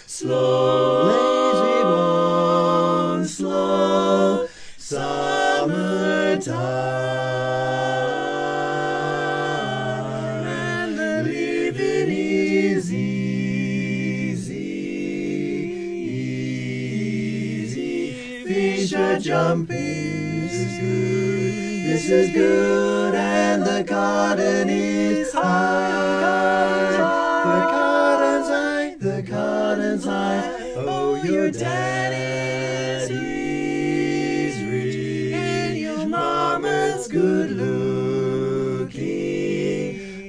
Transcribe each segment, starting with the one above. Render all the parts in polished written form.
slow, lazy one, slow, summertime, and the living is easy, fish are jumping, this is good, and the garden is high, the garden's high, oh, your daddy's rich, and your mama's good looking,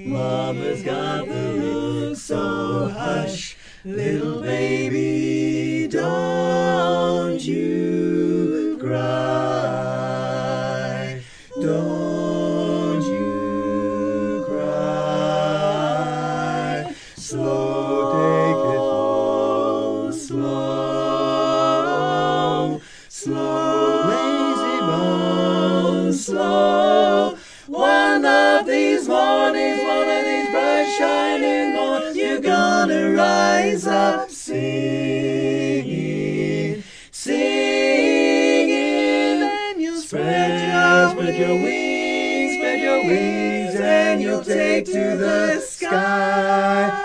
mama's got the look, so hush, little baby, don't you cry, don't you cry, slow, take it slow, lazy bone, slow, one of these mornings, one of these bright shining mornings, you're gonna rise up singing, and you'll spread your wings, and you'll take to the sky,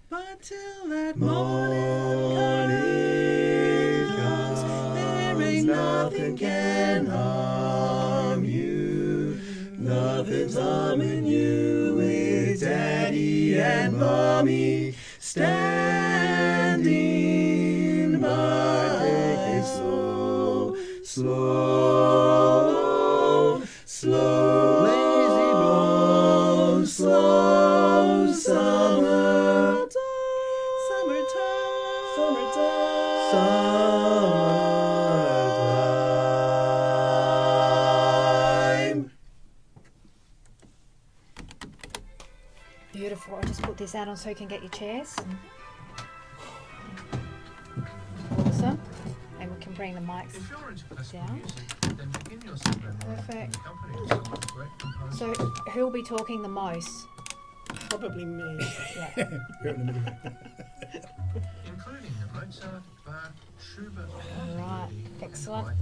but till that morning comes, there ain't nothing can harm you, nothing's harming you, with Daddy and Mommy standing by. Take it slow, lazy bone, slow, summertime. Beautiful. I'll just put this out on so you can get your chairs. Awesome. And we can bring the mics down. Perfect. So who'll be talking the most? Probably me. Yeah. Including Mozart, Bach, Schubert. All right. Excellent.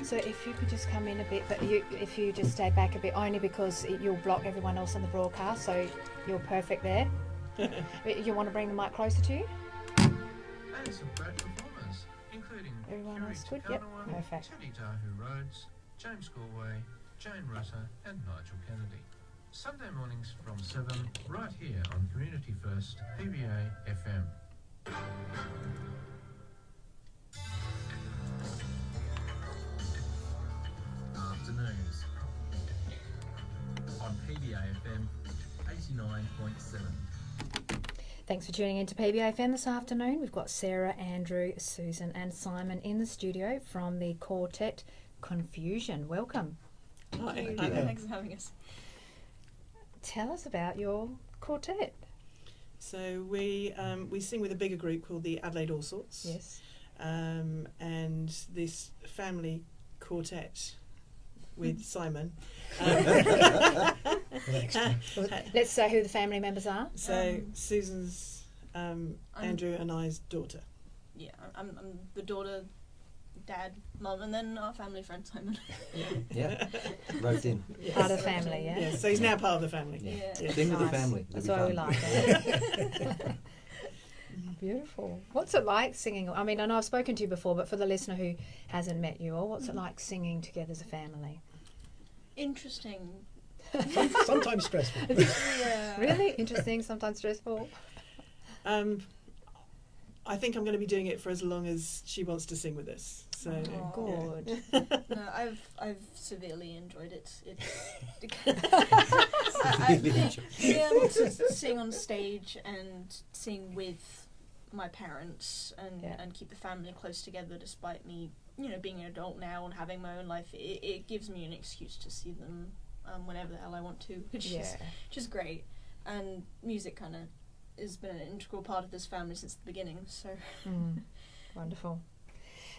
So if you could just come in a bit, but if you just stay back a bit, only because you'll block everyone else on the broadcast, so you're perfect there. You want to bring the mic closer to you? And some great performers, including Everyone else good? Yep. Perfect. Teddy Dahu Rhodes, James Galway, Jane Rutter, and Nigel Kennedy. Sunday mornings from 7, right here on Community First, PBA-FM. Afternoons on PBA-FM 89.7. Thanks for tuning in to PBA-FM this afternoon. We've got Sarah, Andrew, Susan and Simon in the studio from the quartet ConFusion. Welcome. Hi. Thanks for having us. Tell us about your quartet. So we sing with a bigger group called the Adelaide All Sorts. Yes. And this family quartet with Simon. Let's say who the family members are. So Susan's Andrew and I's daughter. Yeah, I'm the daughter, dad, mum, and then our family friend Simon. Yeah, roped in. Yes. Part of the family, yeah? Yeah, so he's now part of the family. Yeah. Sing with the Nice. family. That's It'll why be we fun. like that. Beautiful. What's it like singing? I mean, I know I've spoken to you before, but for the listener who hasn't met you all, what's it like singing together as a family? Interesting. Sometimes stressful. Yeah. Really? Interesting, sometimes stressful. I think I'm going to be doing it for as long as she wants to sing with us. So Oh. Good. No, I've severely enjoyed it. It's being able to sing on stage and sing with my parents and keep the family close together, despite me, being an adult now and having my own life. It gives me an excuse to see them whenever the hell I want to, which is great. And music kind of has been an integral part of this family since the beginning. So Wonderful.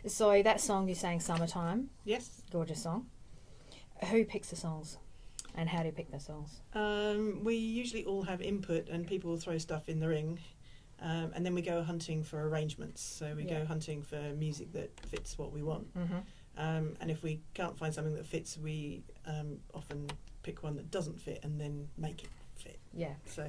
So that song you sang, Summertime, yes, gorgeous song. Who picks the songs? And how do you pick the songs? We usually all have input, and people will throw stuff in the ring, and then we go hunting for arrangements. So we go hunting for music that fits what we want. And if we can't find something that fits, we often pick one that doesn't fit and then make it fit. Yeah. So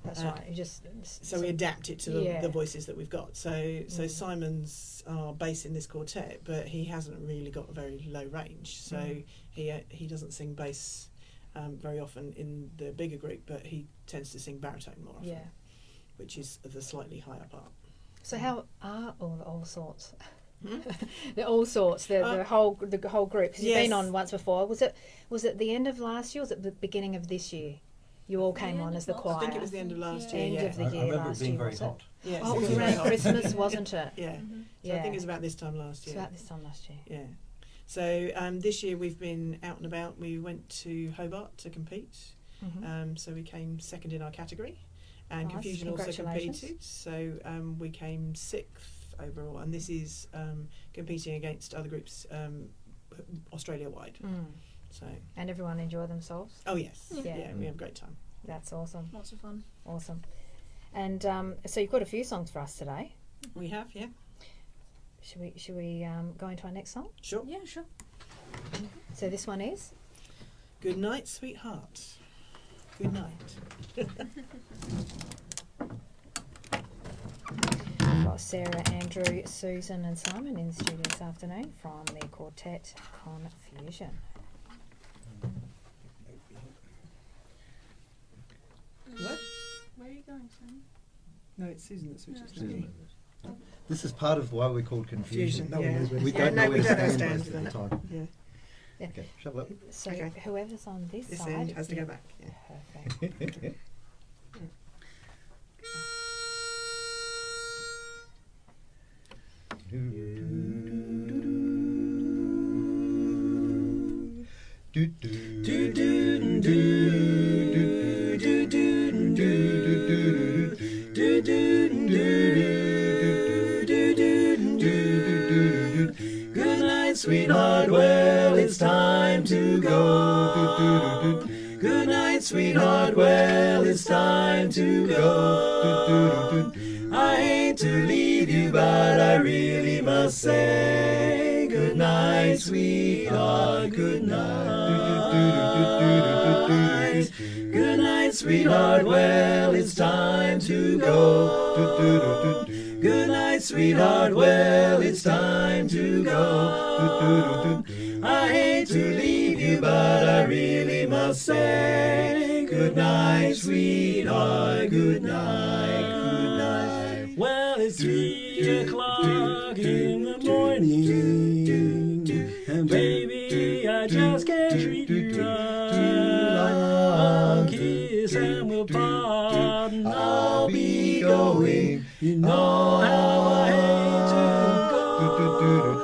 that's right. You just so we adapt it to the voices that we've got. So Simon's our bass in this quartet, but he hasn't really got a very low range. So he doesn't sing bass very often in the bigger group, but he tends to sing baritone more often, which is the slightly higher part. So how are all sorts? The all sorts, the whole group. Because you've been on once before. Was it the end of last year? Or was it the beginning of this year? You all came on as the choir. I think it was the end of last year. End of the year. I remember last it being year, very was hot. Yes, it was around Christmas, wasn't it? Yeah. So I think it was about this time last year. It's about this time last year. Yeah. So this year we've been out and about. We went to Hobart to compete. So we came second in our category, and Nice. ConFusion also Congratulations. competed. So we came sixth overall, and this is competing against other groups Australia-wide. So. And everyone enjoy themselves? Oh yes. Yeah. We have a great time. That's awesome. Lots of fun. Awesome. And so you've got a few songs for us today. We have, yeah. Should we go into our next song? Sure. Yeah, sure. So this one is? Goodnight, Sweetheart. Good night. We've got Sarah, Andrew, Susan and Simon in the studio this afternoon from the quartet ConFusion. What? Where are you going, Simon? No, it's Susan that switches to No. me. This is part of why we're called ConFusion. No one knows where We to don't know where to stand stand most of the time. Yeah. Yeah. Okay, shovel up. So Okay. whoever's on this This side end has to go back. Yeah. Perfect. Good night, sweetheart. Well, it's time to go. Good night, sweetheart. Well, it's time to go. I hate to leave you, but I really must say good night, sweetheart. Good night. Good night, sweetheart. Well, it's time to go. Good night, sweetheart. Well, it's time to go. I hate to leave you, but I really must say good night, sweetheart. Good night. Good night. Well, it's 3 o'clock in the morning, and baby, I just can't treat you right. One kiss and we'll part, and I'll be going. You know how I hate to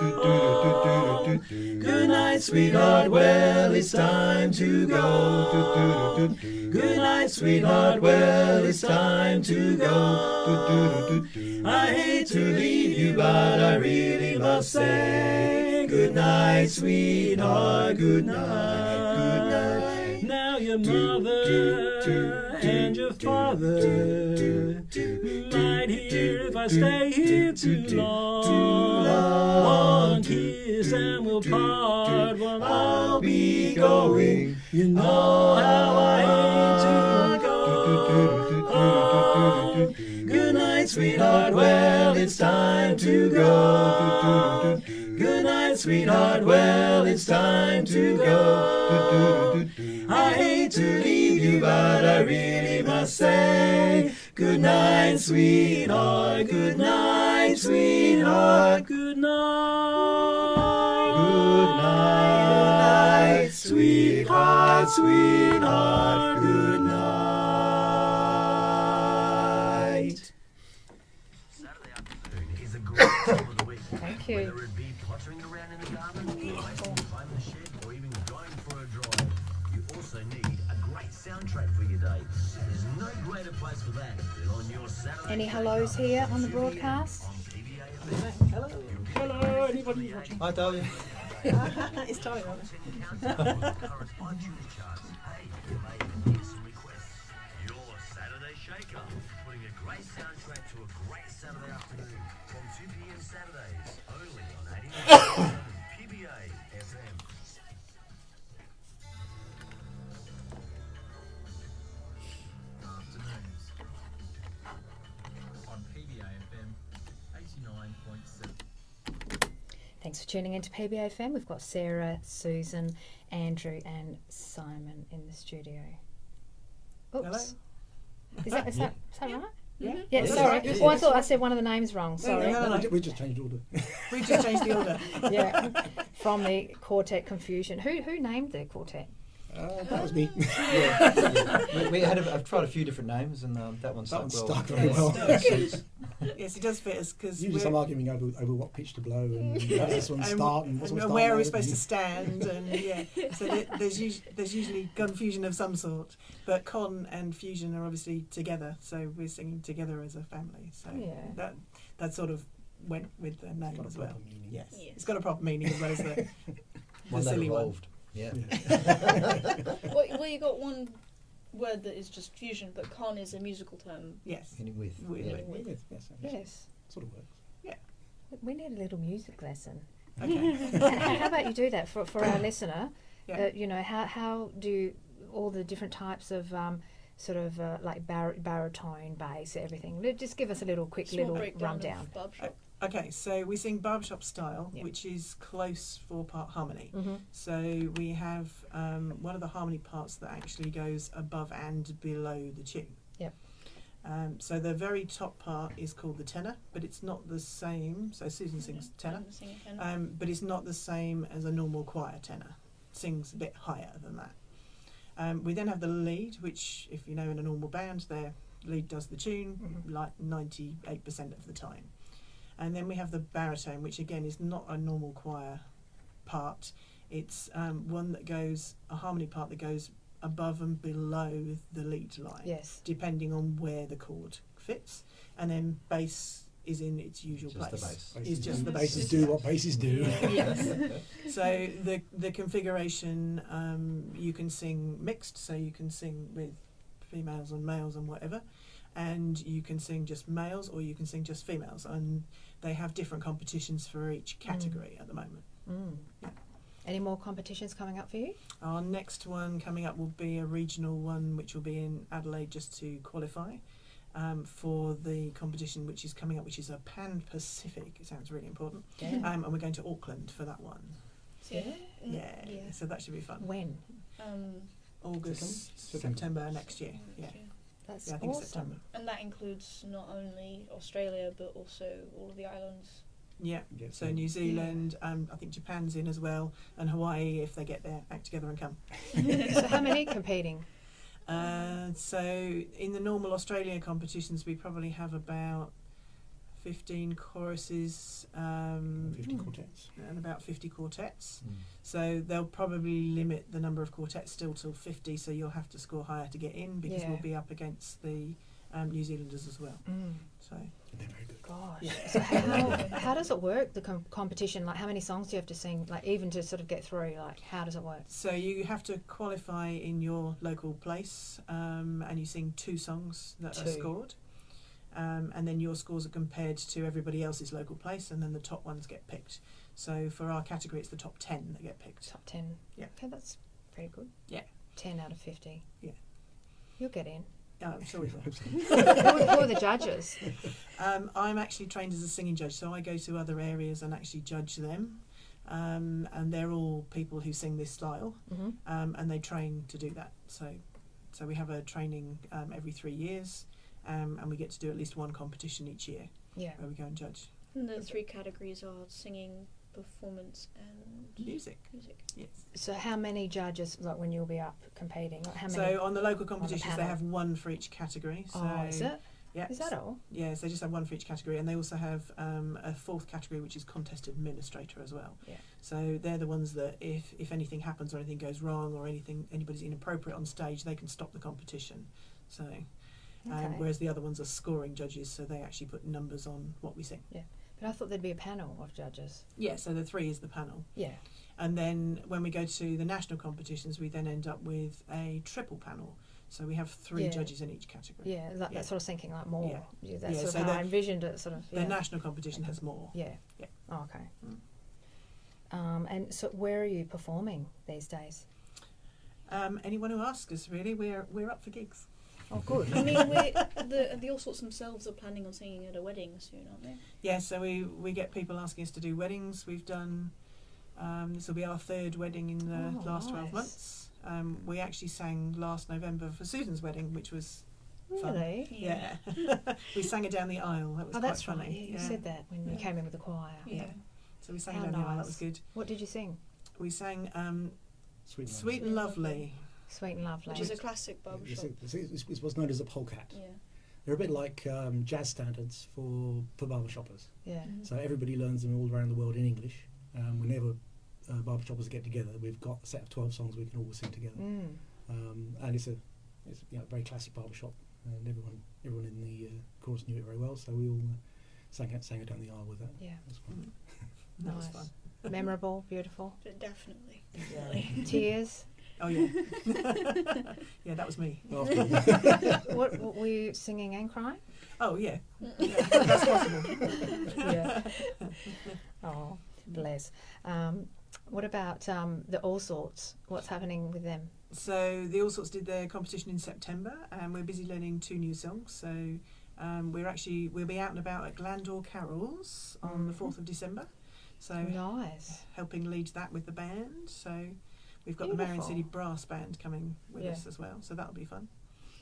go. Good night, sweetheart. Well, it's time to go. Good night, sweetheart. Well, it's time to go. I hate to leave you, but I really must say good night, sweetheart. Good night. Good night. Now your mother and your father might hear if I stay here too long. One kiss and we'll part when I'll be going. You know how I hate to go. Good night, sweetheart. Well, it's time to go. Good night, sweetheart. Well, it's time to go. I hate to leave you, but I really must say good night, sweetheart. Good night, sweetheart. Good night. Good night, sweetheart, sweetheart. Good night. Saturday afternoon is a great time of the week. Thank you. Whether it be pottering around in the garden, racing behind the shed, or even going for a drive, you also need a great soundtrack for your day. There's no greater place for that than on your Saturday. Any hellos here on the broadcast? On PBA-FM. Hello. Hello, anybody watching? Hi, Dahlia. It's time. Countdown with current iTunes charts. Hey, you may even get some requests. Your Saturday Shaker, putting a great soundtrack to a great Saturday afternoon from 2 p.m. Saturdays, only on 89.7 PBA-FM. Afternoons on PBA-FM 89.7. Thanks for tuning in to PBA-FM. We've got Sarah, Susan, Andrew and Simon in the studio. Oops. Hello. Is that right? Yeah. Yeah, Yes. sorry. Yes. Oh, I thought I said one of the names wrong. Sorry. No. We just changed order. We just changed the order. Yeah. From the quartet ConFusion. Who named the quartet? That was me. I've tried a few different names, and that one stuck well. very well. Yes, it does fit us because Usually some arguing over what pitch to blow and this one start and what's one and start. where are we mode supposed to and- stand, and yeah, so there's usually confusion of some sort, but con and fusion are obviously together, so we're singing together as a family. So Yeah. that sort of went with the name got a as well. proper meaning. Yes, Yes. it's got a proper meaning as well as the One that silly one. evolved. Yeah. Well, you got one word that is just fusion, but con is a musical term. Yes, Meaning with. With- yeah. With, yes, Yes. sort of works. We need a little music lesson. okay. How about you do that for our listener? Yeah. You know, how do all the different types of like baritone, bass, everything? Just give us a little quick Small little breakdown rundown. of barbershop. Okay, so we sing barbershop style, Yeah. which is close 4-part harmony. Mm-hmm. So we have one of the harmony parts that actually goes above and below the tune. Yep. So the very top part is called the tenor, but it's not the same. So Susan sings tenor, I'm singing tenor. but it's not the same as a normal choir tenor. Sings a bit higher than that. We then have the lead, which, if you know, in a normal band, their lead does the tune like 98% of the time. And then we have the baritone, which again is not a normal choir part. It's one that goes, a harmony part that goes above and below the lead line, Yes. depending on where the chord fits. And then bass is in its usual Just the place. bass. It's just the Basses bass. do what basses do. Yes. So the configuration, you can sing mixed, so you can sing with females and males and whatever, and you can sing just males or you can sing just females, and they have different competitions for each category at the moment. Mm. Yeah. Any more competitions coming up for you? Our next one coming up will be a regional one, which will be in Adelaide just to qualify for the competition which is coming up, which is a Pan-Pacific. It sounds really important. Yeah. And we're going to Auckland for that one. Yeah. Yeah, Yeah. so that should be fun. When? August, September. September next year. Yeah, That's yeah, I think awesome. September. And that includes not only Australia but also all of the islands. Yeah. Yeah, So New Zealand, I think Japan's in as well, and Hawaii if they get their act together and come. So how many competing? So in the normal Australian competitions, we probably have about 15 choruses 50 quartets. and about 50 quartets. Mm. So they'll probably limit the number of quartets still till 50, so you'll have to score higher to get in because Yeah. we'll be up against the New Zealanders as well. Mm. So They're very good. Gosh. Yeah. So how does it work, the competition? Like how many songs do you have to sing, like even to sort of get through? Like how does it work? So you have to qualify in your local place, and you sing 2 songs that are 2. scored, and then your scores are compared to everybody else's local place, and then the top ones get picked. So for our category, it's the top 10 that get picked. Top 10. Yeah. Okay, that's pretty good. Yeah. 10 out of 50. Yeah. You'll get in. I'm sure we will. Who are the judges? I'm actually trained as a singing judge, so I go to other areas and actually judge them. And they're all people who sing this style, Mm-hmm. and they train to do that. So we have a training every 3 years, and we get to do at least one competition each year Yeah. where we go and judge. And the 3 categories are singing, performance, and Music. music. Yes. So how many judges, like when you'll be up competing? Like how many? So on the local competitions, they panel? have one for each category. So Oh, is it? yeah, Is that all? Yeah, so they just have one for each category, and they also have a 4th category, which is contest administrator as well. Yeah. So they're the ones that if anything happens or anything goes wrong or anybody's inappropriate on stage, they can stop the competition. So, Okay. whereas the other ones are scoring judges, so they actually put numbers on what we sing. But I thought there'd be a panel of judges. Yeah, so the 3 is the panel. Yeah. And then when we go to the national competitions, we then end up with a triple panel. So we have 3 judges in each category. Yeah, that's what I was thinking, like more. Yeah. That's Yeah, sort so of how the- I envisioned it, sort of. Yeah. The national competition has more. Yeah. Yeah. Oh, okay. And so where are you performing these days? Anyone who asks us, really, we're up for gigs. Oh, good. I mean, the All Sorts themselves are planning on singing at a wedding soon, aren't they? Yeah, so we get people asking us to do weddings. We've done, this will be our 3rd wedding in the last 12 nice. months. We actually sang last November for Susan's wedding, which was fun. Really? Yeah. We sang it down the aisle. That was quite that's funny. right. Yeah, you said that when you came in with the choir. Yeah. So we sang How it down the aisle. That nice. was good. What did you sing? We sang Sweet. Sweet and Lovely. Sweet and Lovely. Which is a classic barbershop. It's what's known as a polecat. Yeah. They're a bit like jazz standards for barbershoppers. Yeah. So everybody learns them all around the world in English. Whenever barbershoppers get together, we've got a set of 12 songs we can all sing together. And it's a very classic barbershop, and everyone in the chorus knew it very well. So we all sang it down the aisle with that. Yeah. That's fun. That was Nice. fun. Memorable, beautiful. But definitely. Tears. Oh yeah. Yeah, that was me. What were you singing and crying? Oh yeah. That's possible. Yeah. Oh, bless. What about the All Sorts? What's happening with them? So the All Sorts did their competition in September, and we're busy learning 2 new songs. So we'll be out and about at Glandor Carols on the 4th of December. So Nice. helping lead that with the band. So we've got the Marion Beautiful. City Brass Band coming with us as well. So that'll be fun.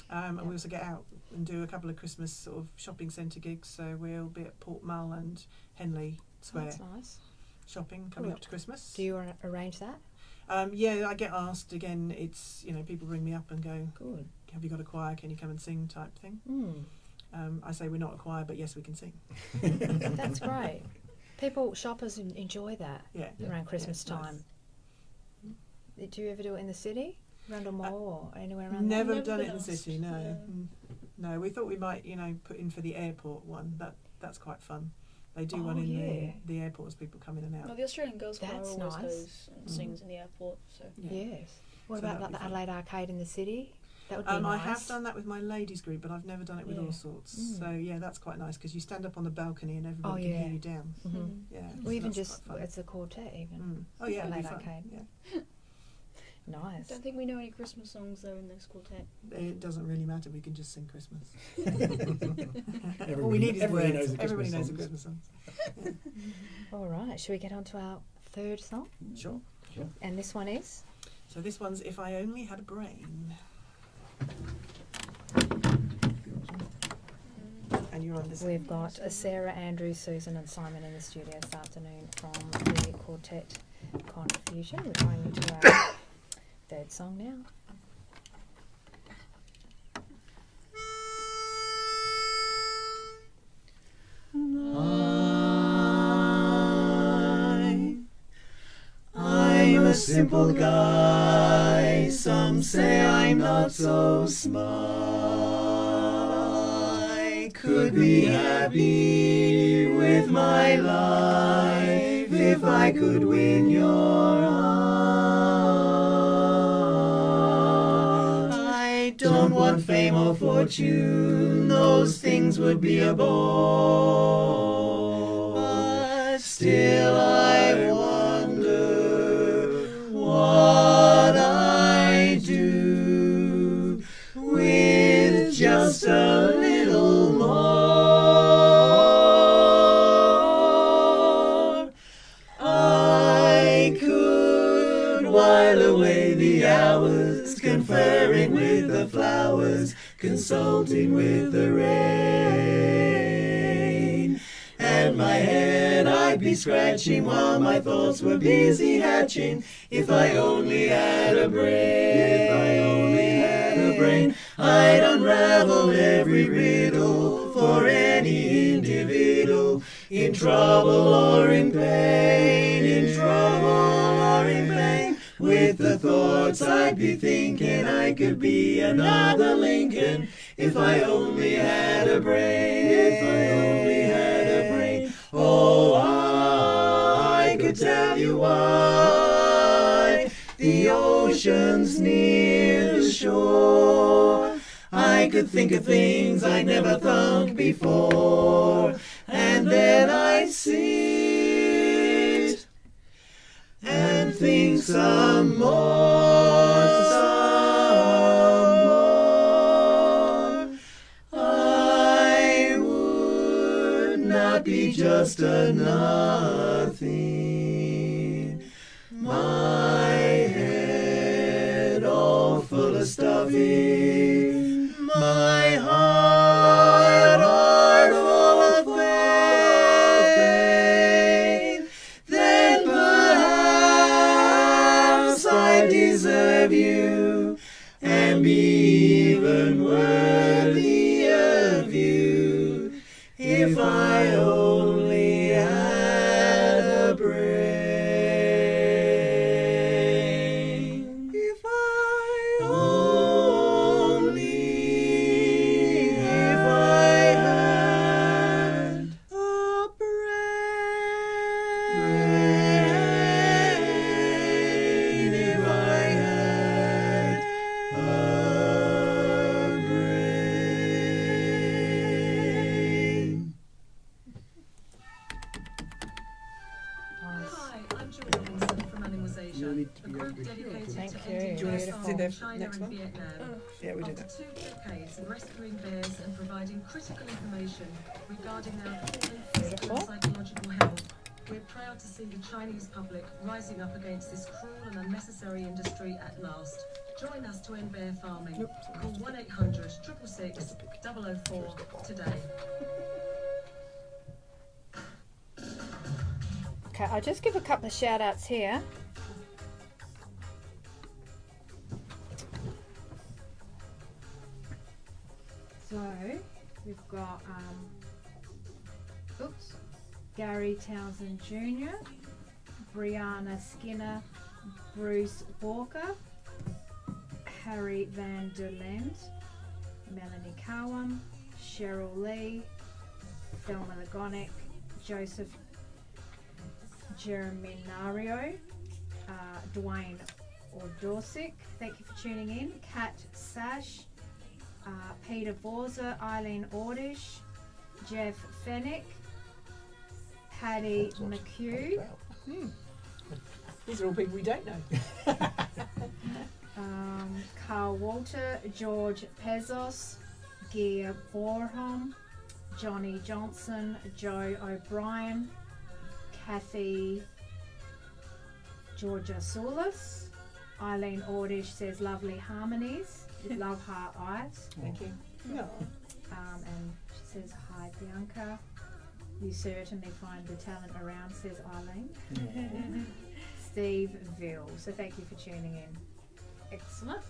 And we also get out and do a couple of Christmas sort of shopping centre gigs. So we'll be at Port Mull and Henley Square That's nice. shopping coming up Good. to Christmas. Do you arrange that? Yeah, I get asked again. It's people ring me up and go, Good. "Have you got a choir? Can you come and sing?" type thing. I say we're not a choir, but yes, we can sing. That's great. Shoppers enjoy that around Christmas Yeah, time. Do you ever do it in the city, Rundle Mall, or anywhere around Never Never done it been in the city. No, asked, no. We thought we might, put in for the airport one. That's quite fun. They do one Oh, in yeah. the airport as people come in and out. Well, the Australian Girls Choir That's always nice. goes and sings in the airport. So Yeah. Yes. What So about that'd like be the fun. Adelaide Arcade in the city? That would be nice. I have done that with my ladies group, but I've never done it with Yeah. All Sorts. Mm. So yeah, that's quite nice because you stand up on the balcony and everybody can yeah. hear you down. Mhm. Yeah. Or even that's just quite fun. it's a quartet even. Oh yeah, it'd be Adelaide fun. Arcade. Yeah. I Nice. don't think we know any Christmas songs though in this quartet. It doesn't really matter. We can just sing Christmas. Everybody, All we need is everybody words. knows the Everybody Christmas knows the songs. Christmas songs. All right. Should we get on to our 3rd song? Sure. And this one is? So this one's "If I Only Had a Brain." And you're on this. We've got Sarah, Andrew, Susan and Simon in the studio this afternoon from the quartet ConFusion. We're going into our 3rd song now. I'm a simple guy. Some say I'm not so smart. I could be happy with my life if I could win your heart. I don't want fame or fortune, those things would be a bore. But still I wonder what I do with just a little more. I could while away the hours, conferring with the flowers, consulting with the rain. And my head I'd be scratching while my thoughts were busy hatching. If I only had a brain, if I only had a brain, I'd unravel every riddle for any individual in trouble or in pain, in trouble or in pain. With the thoughts I'd be thinking I could be another Lincoln if I only had a brain, if I only had a brain. Oh, I could tell you why the ocean's near the shore. I could think of things I never thunk before, and then I'd sit and think some more, I would not be just a nothing. My head all full of stuffing, my heart full of pain. Then perhaps I deserve you and be even worthy of you if I only had a brain. If I had a brain. If I had a brain. Hi, I'm Julie Henson from Animals Asia, a group dedicated Thank to you. ending Do you want bear us to do farm the in China next and one? Vietnam. Yeah, we do After that. 2 decades of rescuing bears and providing critical information regarding their appalling physical and psychological health, we're proud to see the Chinese public rising up against this cruel and unnecessary industry at last. Join us to end bear farming. Call 1-800-666-004 today. Okay, I'll just give a couple of shout outs here. So we've got Gary Townsend Jr., Brianna Skinner, Bruce Walker, Harry Van der Lend, Melanie Cowan, Cheryl Lee, Thelma Lagonic, Joseph Germinario, Dwayne Ordosic, thank you for tuning in, Kat Sash, Peter Borza, Eileen Ordish, Jeff Fenech, Paddy McHugh, These are all people we don't know. Carl Walter, George Pezos, Gia Borham, Johnny Johnson, Joe O'Brien, Kathy Georgia Soulis, Eileen Ordish says lovely harmonies, love heart eyes, Thank you. No. and she says hi Bianca, you certainly find the talent around, says Eileen. Steve Ville, so thank you for tuning in. Excellent.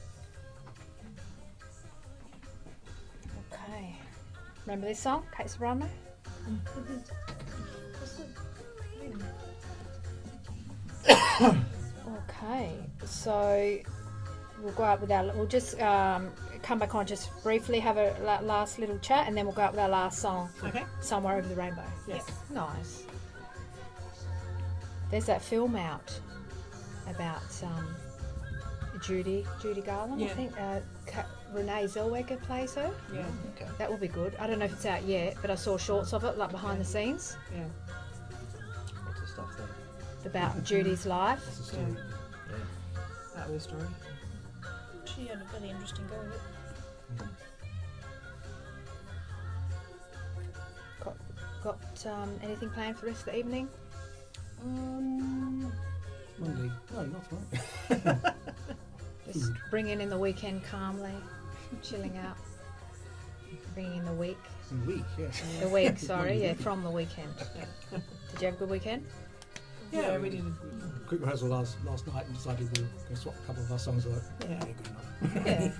Okay, remember this song, Kate Sobrano? Okay, so we'll go out with our. We'll just come back on, just briefly have a last little chat, and then we'll go out with our last song. Okay. Somewhere Over the Rainbow. Yes. Nice. There's that film out about Judy Garland. Yeah. I think Renee Zellweger plays her. Yeah. Okay. That will be good. I don't know if it's out yet, but I saw shorts of it, like behind the scenes, Yeah. What's the stuff there? about Judy's life. That's the story. That was the story. She had a really interesting go of it. Got anything planned for the rest of the evening? Monday. No, not tonight. Just bringing in the weekend calmly, chilling out. Bringing in the week. In a week, yes. The week, sorry, yeah, from the weekend. Did you have a good weekend? Yeah, we did. Quick rehearsal last night and decided we're going to swap a couple of our songs. Like, Yeah. good enough. Yeah.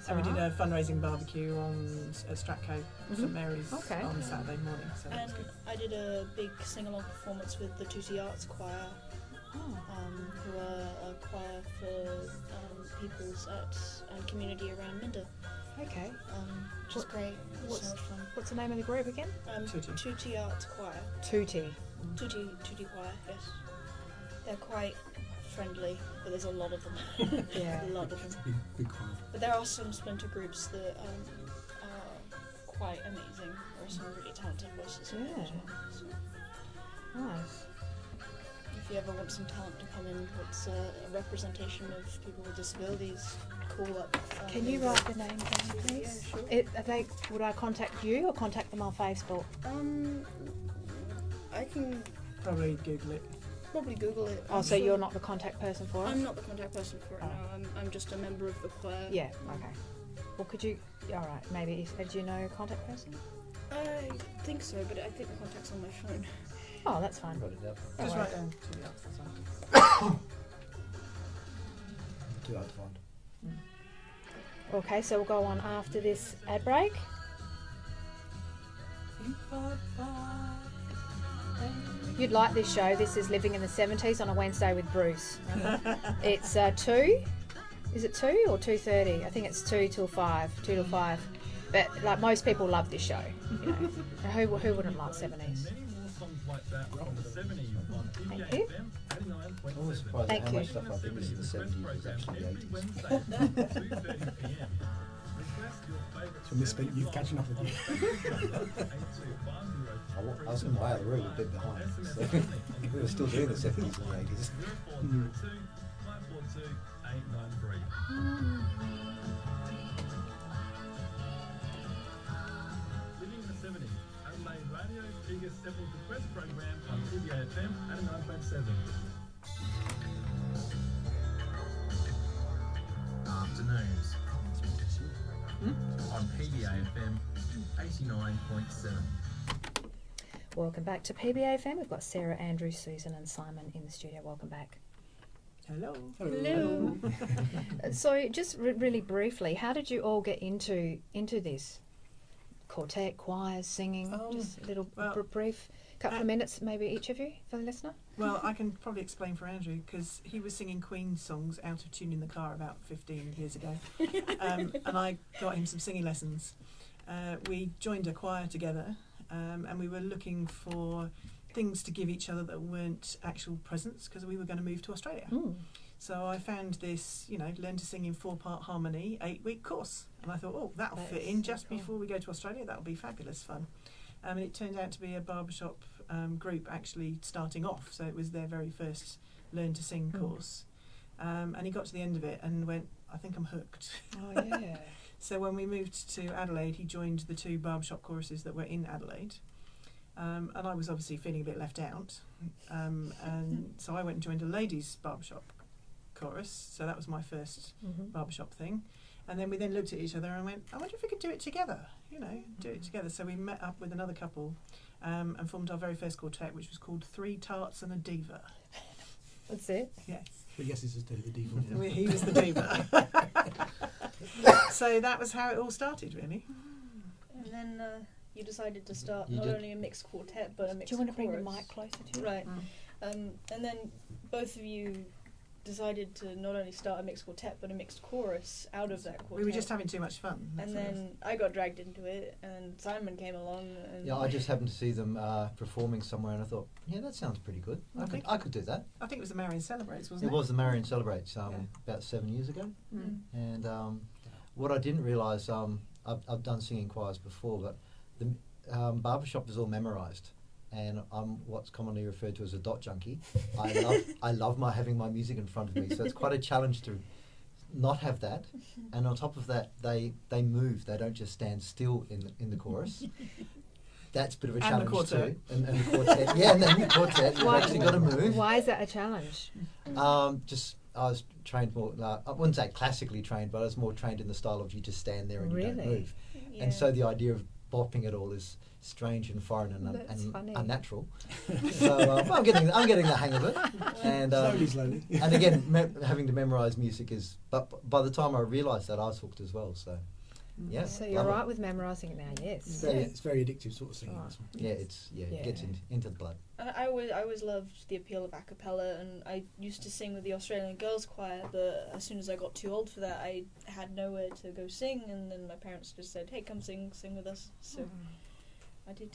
And we did a fundraising barbecue at Stratco St Mary's Okay. on Saturday morning. So that And was good. I did a big sing-along performance with the Tutti Arts Choir, who are a choir for peoples and community around Minda, Okay. which is great. It was so much fun. What's the name of the group again? Tutti. Tutti Arts Choir. Tutti. Tutti Choir, yes. They're quite friendly, but there's a lot of them. Yeah. A lot of them. Big crowd. But there are some splinter groups that are quite amazing. There are some really talented voices in there as well. So Nice. if you ever want some talent to come in that's a representation of people with disabilities, call up. Can you write the name down, please? Yeah, sure. Would I contact you or contact them on Facebook? I can Probably Google it. probably Google it. Oh, so you're not the contact person for it? I'm not the contact person for it. Oh. No, I'm just a member of the choir. Yeah, okay. Well, could you... All right, maybe... Do you know a contact person? I think so, but I think the contact's on my phone. Oh, that's fine. Got it up. Don't Just worry. write down to the outside. Too hard to find. Okay, so we'll go on after this ad break. You'd like this show. This is Living in the 70s on a Wednesday with Bruce. It's 2. Is it 2 or 2:30? I think it's 2 till 5. 2 till 5. But like most people love this show. You know. Who wouldn't like 70s? Thank you. I'm always surprised Thank at how you. much stuff I think is in the 70s is actually the 80s. So misspent youth catching up with you. I was going to buy a room a bit behind, so we were still doing the 70s and the 80s. Living in the 70s, Adelaide Radio's biggest 70s request program on PBA-FM 89.7. Afternoons on PBA-FM 89.7. Welcome back to PBA-FM. We've got Sarah, Andrew, Susan and Simon in the studio. Welcome back. Hello. Hello. So just really briefly, how did you all get into this? Quartet, choirs, singing? Just a little brief couple of minutes maybe each of you for the listener? Well, I can probably explain for Andrew because he was singing Queen songs out of tune in the car about 15 years ago. And I got him some singing lessons. We joined a choir together and we were looking for things to give each other that weren't actual presents because we were going to move to Australia. So I found this, learn to sing in 4-part harmony, 8-week course. And I thought, oh, that'll fit in just before we go to Australia. That'll be fabulous fun. And it turned out to be a barbershop group actually starting off. So it was their very first learn to sing course. And he got to the end of it and went, I think I'm hooked. Oh, yeah. So when we moved to Adelaide, he joined the 2 barbershop choruses that were in Adelaide. And I was obviously feeling a bit left out. And so I went and joined a ladies' barbershop chorus. So that was my first barbershop thing. And then we then looked at each other and went, I wonder if we could do it together, do it together. So we met up with another couple and formed our very first quartet, which was called 3 Tarts and a Diva. That's it? Yes. But yes, it's the diva. He was the diva. So that was how it all started, really. And then you decided to start You not did. only a mixed quartet but a mixed Do you want to bring the chorus. mic closer to you? Right. And then both of you decided to not only start a mixed quartet but a mixed chorus out of that quartet. We were just having too much fun. And then I got dragged into it, and Simon came along. And Yeah, I just happened to see them performing somewhere, and I thought, yeah, that sounds pretty good. I could do that. I think it was the Marion Celebrates, wasn't It it? was the Marion Celebrates about 7 years ago. And what I didn't realise, I've done singing choirs before, but the barbershop is all memorised. And I'm what's commonly referred to as a dot junkie. I love having my music in front of me, so it's quite a challenge to not have that. And on top of that, they move. They don't just stand still in the chorus. That's a bit of a challenge too. And the quartet, and then the quartet, you've actually got to move. Why is that a challenge? I was trained more. I wouldn't say classically trained, but I was more trained in the style of you just stand there and you don't move. Yeah. And so the idea of bopping it all is strange and foreign and unnatural. So I'm getting the hang of it. And Slowly. and again, having to memorise music is. But by the time I realised that, I was hooked as well. So yeah. So you're love it. right with memorising it now, yes. It's very addictive sort of singing. This one. Yeah, it gets into the blood. And I always loved the appeal of a cappella, and I used to sing with the Australian Girls Choir, but as soon as I got too old for that, I had nowhere to go sing, and then my parents just said, hey, come sing with us. So I did.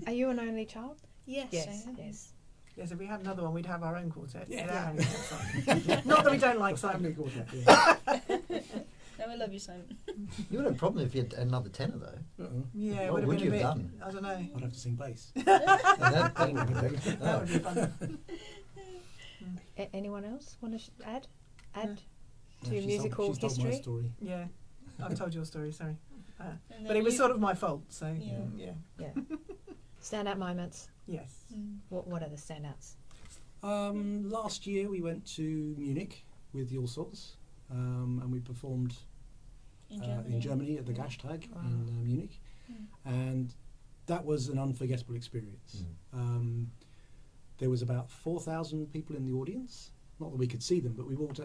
Are you an only child? Yes, Yes, I am. yes. Yes, if we had another one, we'd have our own quartet. Yeah. without having Simon. Not that we don't like Family Simon. quartet. Yeah. No, I love you, Simon. You would have a problem if you had another tenor, though. Yeah, it What would have would been you a bit. have done? I don't know. I'd have to sing bass. That wouldn't be good. That would be fun. Anyone else want to add No, to your musical she's told my history? story. Yeah, I've told your story. Sorry, And but then it was you- sort of my fault. So Yeah. yeah. Yeah. Standout moments. Yes. What are the standouts? Last year we went to Munich with the All Sorts, and we performed in Germany at the Gashtag in Munich, and that was an unforgettable experience. There was about 4,000 people in the audience. Not that we could see them, but we walked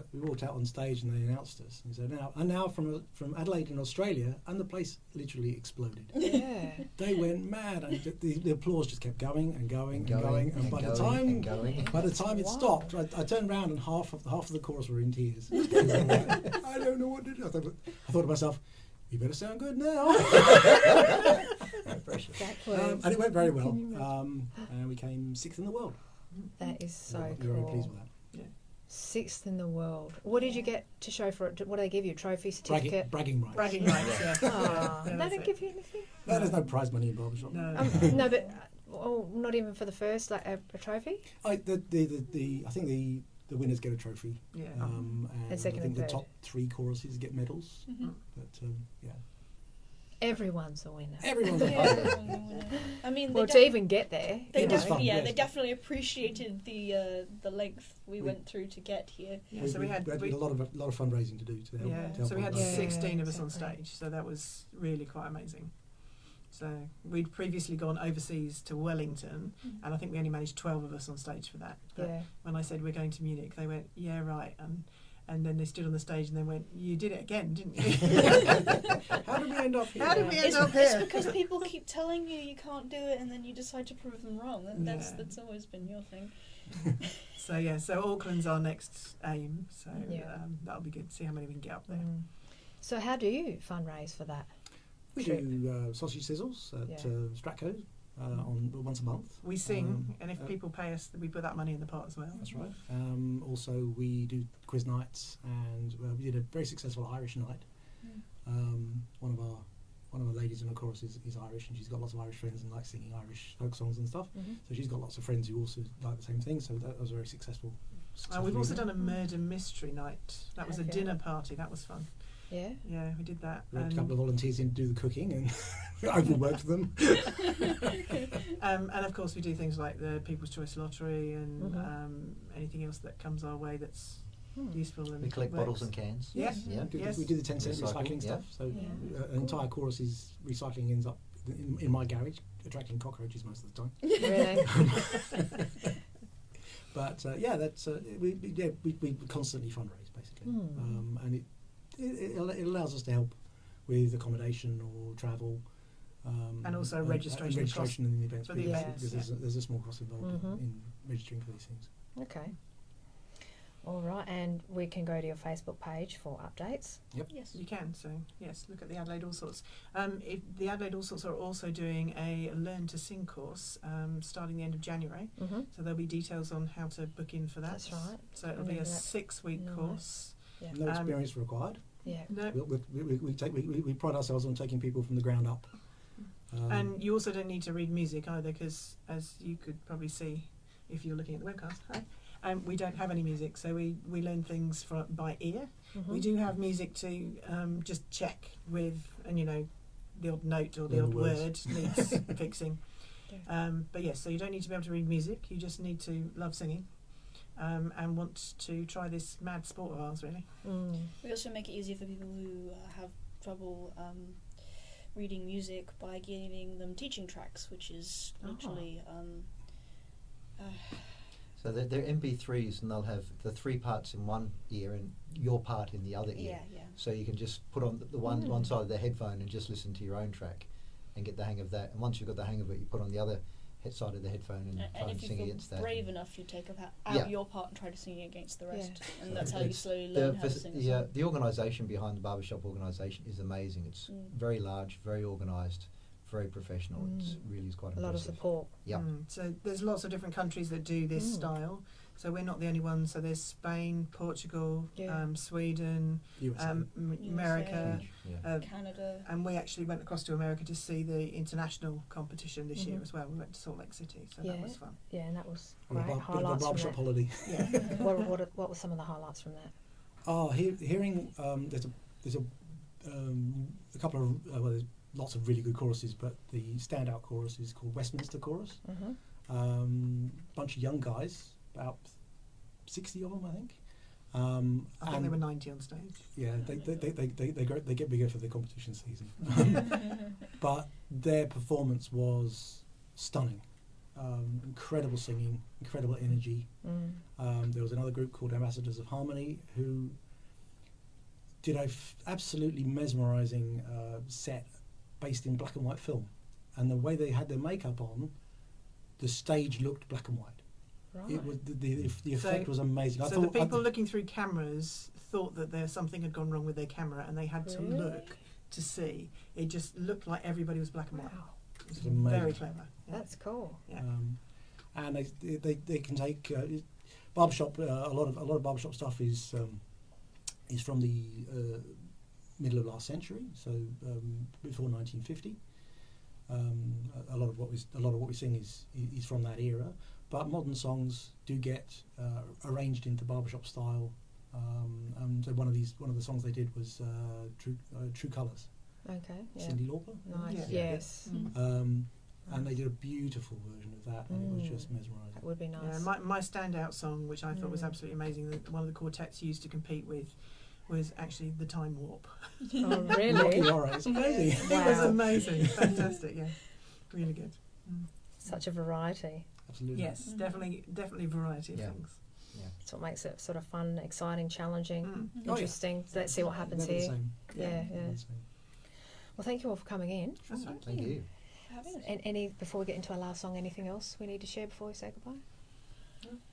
out on stage and they announced us. And said, now from Adelaide in Australia, and the place literally exploded. Yeah. They went mad, and the applause just kept going and going and And going. going And by and the going time and going. by the time it Wow. stopped, I turned around and half of the chorus were in tears. I don't know what to do. I thought to myself, you better sound good now. Exactly. And it went very well. And we came 6th in the world. That is so We cool. were very pleased with that. 6th in the world. What did you get to show for it? What do they give you? Trophy, certificate? Bragging rights. Bragging rights. Yeah. Oh, Yeah, they that's don't it. give you anything? No, there's no prize money in barbershop. No. No, but not even for the first, like a trophy? I think the winners get a trophy. Yeah. And second I and think the third. top 3 choruses get medals. But yeah, Everyone's a winner. everyone's a Yeah. I mean, Well, they, to even get there. they It was fun, yeah, yes. they definitely appreciated the length we went through to get here. Yeah, so we had a lot of fundraising to do to help. yeah, to help so we had organise. 16 of us on exactly. stage, so that was really quite amazing. So we'd previously gone overseas to Wellington, and I think we only managed 12 of us on stage for that. But Yeah. when I said we're going to Munich, they went, yeah, right, and then they stood on the stage and they went, you did it again, didn't you? How did we end up here? How did we end It's, up it's here? because people keep telling you can't do it, and then you decide to prove them wrong. And Yeah. that's always been your thing. So yeah, so Auckland's our next aim, so Yeah. that'll be good, see how many we can get up there. So how do you fundraise for that? We trip? do sausage sizzles at Yeah. Stratco on once a month. We sing, and if uh, people pay us, we put that money in the pot as well. That's right. Also, we do quiz nights, and we did a very successful Irish night. One of our ladies in the chorus is Irish, and she's got lots of Irish friends and likes singing Irish folk songs and stuff. So she's got lots of friends who also like the same thing. So that was a very successful. We've also done a murder mystery night. That was a Okay. dinner party. That was fun. Yeah. Yeah, we did that. We had a couple of volunteers in to do the cooking, and overworked them. And of course, we do things like the People's Choice Lottery and anything else that comes our way that's useful. And We collect works. bottles and cans. Yes. Yeah. Yes. We did the 10-cent Recycling, recycling yeah. stuff. So an entire chorus is recycling ends up in my garage, attracting cockroaches most of the time. Really? But yeah, that's we constantly fundraise basically, and it allows us to help with accommodation or travel, And also and registration registration in the events. for the because events, there's a small cost involved in registering for these things. Okay. All right, and we can go to your Facebook page for updates. Yes. You can, so yes, look at the Adelaide All Sorts. The Adelaide All Sorts are also doing a Learn to Sing course starting the end of January. So there'll be details on how to book in for that. That's right. So it'll be a Remember that. 6-week Nice. course. Yeah. No experience required. Yeah. No, We pride ourselves on taking people from the ground up. and you also don't need to read music either, because as you could probably see if you're looking at the webcast, we don't have any music, so we learn things by ear. We do have music to just check with, and the odd note or the Learn odd the word words. needs fixing. Yeah. But yes, so you don't need to be able to read music, you just need to love singing and want to try this mad sport of ours, really. We also make it easier for people who have trouble reading music by giving them teaching tracks, which is literally. So they're MP3s, and they'll have the 3 parts in one ear and your part in the other ear. Yeah. So you can just put on the one side of the headphone and just listen to your own track and get the hang of that. And once you've got the hang of it, you put on the other side of the headphone and try And and if you sing feel against that. brave enough, you take out Yeah. your part and try to sing against the rest, Yeah. and that's how you It's slowly learn how to sing. a song. The organisation behind the barbershop organisation is amazing. It's very large, very organised, very professional. It really is quite a lot of impressive. support. Yep. So there's lots of different countries that do this style. So we're not the only ones. So there's Spain, Portugal, Sweden, America, Canada. And we actually went across to America to see the international competition this year as well. We went to Salt Lake City, so that was fun. Yeah, and that was On great. a Highlights from barbershop that. holiday. Yeah. What were some of the highlights from that? Hearing there's a couple of well, there's lots of really good choruses, but the standout chorus is called Westminster Chorus. Bunch of young guys, about 60 of them, I think. I think there were 90 on stage. Yeah, they get bigger for the competition season. But their performance was stunning. Incredible singing, incredible energy. There was another group called Ambassadors of Harmony who did a absolutely mesmerising set based in black and white film. And the way they had their makeup on, the stage looked black and white. Right. It was the effect was amazing. So the people looking through cameras thought that something had gone wrong with their camera, and they had to look to see. It just looked like everybody was black and white. It was very clever. Yeah. That's cool. Yeah. And they can take barbershop. A lot of barbershop stuff is from the middle of last century, so before 1950. A lot of what we sing is from that era. But modern songs do get arranged into barbershop style, and so one of the songs they did was True Colours. Okay. Yeah. Cyndi Lauper. Nice. Yeah. Yes. And they did a beautiful version of that, and it was just mesmerising. That would be nice. Yeah, my standout song, which I thought was absolutely amazing, that one of the quartets used to compete with, was actually The Time Warp. Oh, really? Rocky Horror, it's amazing. It was amazing, fantastic, yeah, really good. Such a variety. Absolutely. Yes, definitely variety of things. Yeah. That's what makes it sort of fun, exciting, challenging, Oh, interesting. Let's see what happens Never the here. same. Yeah. Never the same. Well, thank you all for coming in. That's right. Thank you. And any before we get into our last song, anything else we need to share before we say goodbye?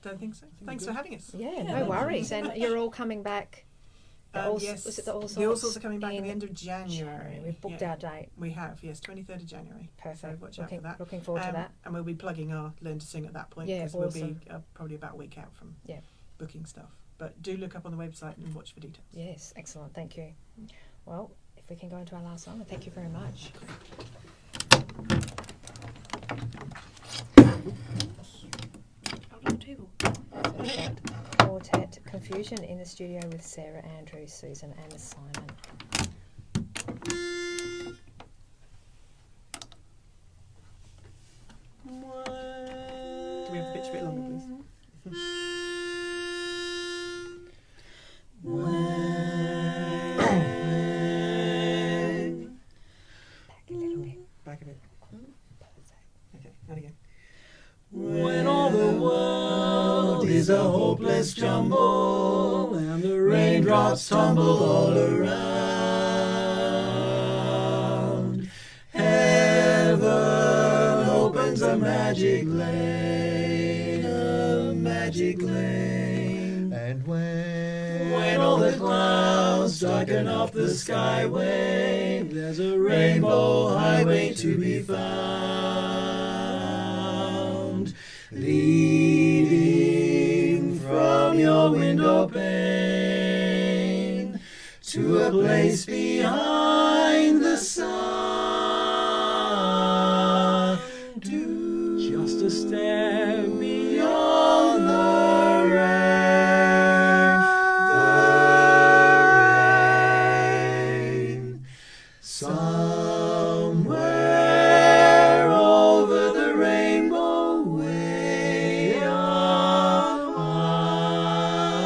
Don't think so. Thanks for having us. Yeah, no worries. And you're all coming back. Yes, was it the All the All Sorts Sorts are coming back at in the end of January. We've booked our date. We have, yes, 23rd of January. Perfect. So watch out for that. Looking forward to that. And we'll be plugging our Learn to Sing at that point, Yeah, because we'll awesome. be probably about a week out from booking stuff. But do look up on the website and watch for details. Yes, excellent. Thank you. Well, if we can go into our last song, thank you very much. Quartet Confusion in the studio with Sarah, Andrew, Susan and Simon. Do we have the pitch a bit longer, please? Back a bit. Okay, and again. When all the world is a hopeless jumble and the raindrops tumble all around, heaven opens a magic lane, and when all the clouds darken off the skyway, there's a rainbow highway to be found, leading from your window pane to a place behind the sun, just a step beyond the rain. Somewhere over the rainbow, way up high,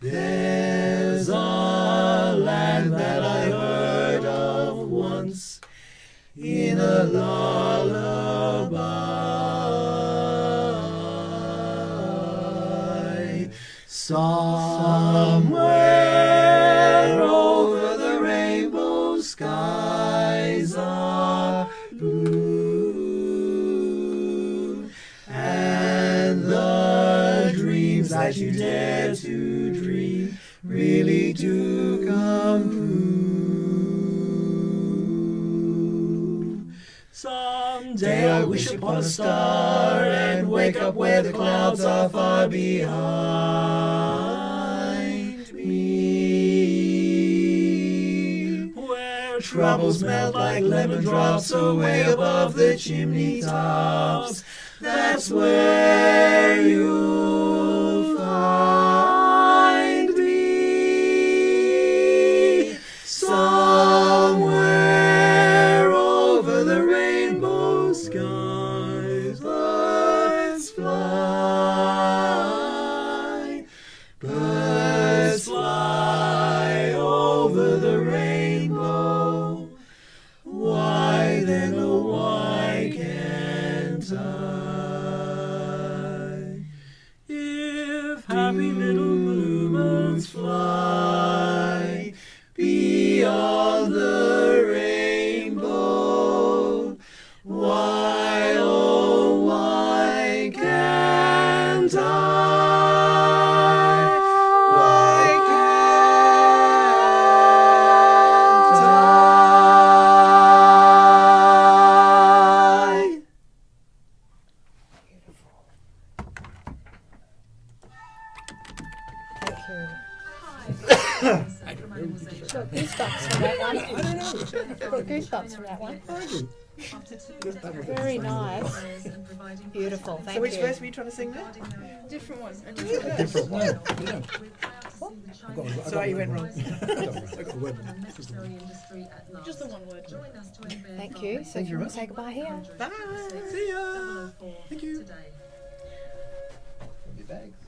there's a land that I heard of once in a lullaby. Somewhere over the rainbow, skies are blue, and the dreams that you dare to dream really do come true. day I wish upon a star and wake up where the clouds are far behind me, where troubles melt like lemon drops away above the chimney tops. That's where you'll find me, somewhere over the rainbow skies. Birds fly, birds fly over the rainbow. Why then, oh why can't I? If happy little bluebirds fly beyond the rainbow, why, oh why can't I? Why can't I? Got goosebumps from that one. Got goosebumps from that one. Very nice. Beautiful. Thank So which you. verse were you trying to sing there? Different one. A Different one. Yeah. Sorry, you went wrong. Just the one word. Thank you. So do you want to say goodbye here? Bye. See ya. Thank you. Bags.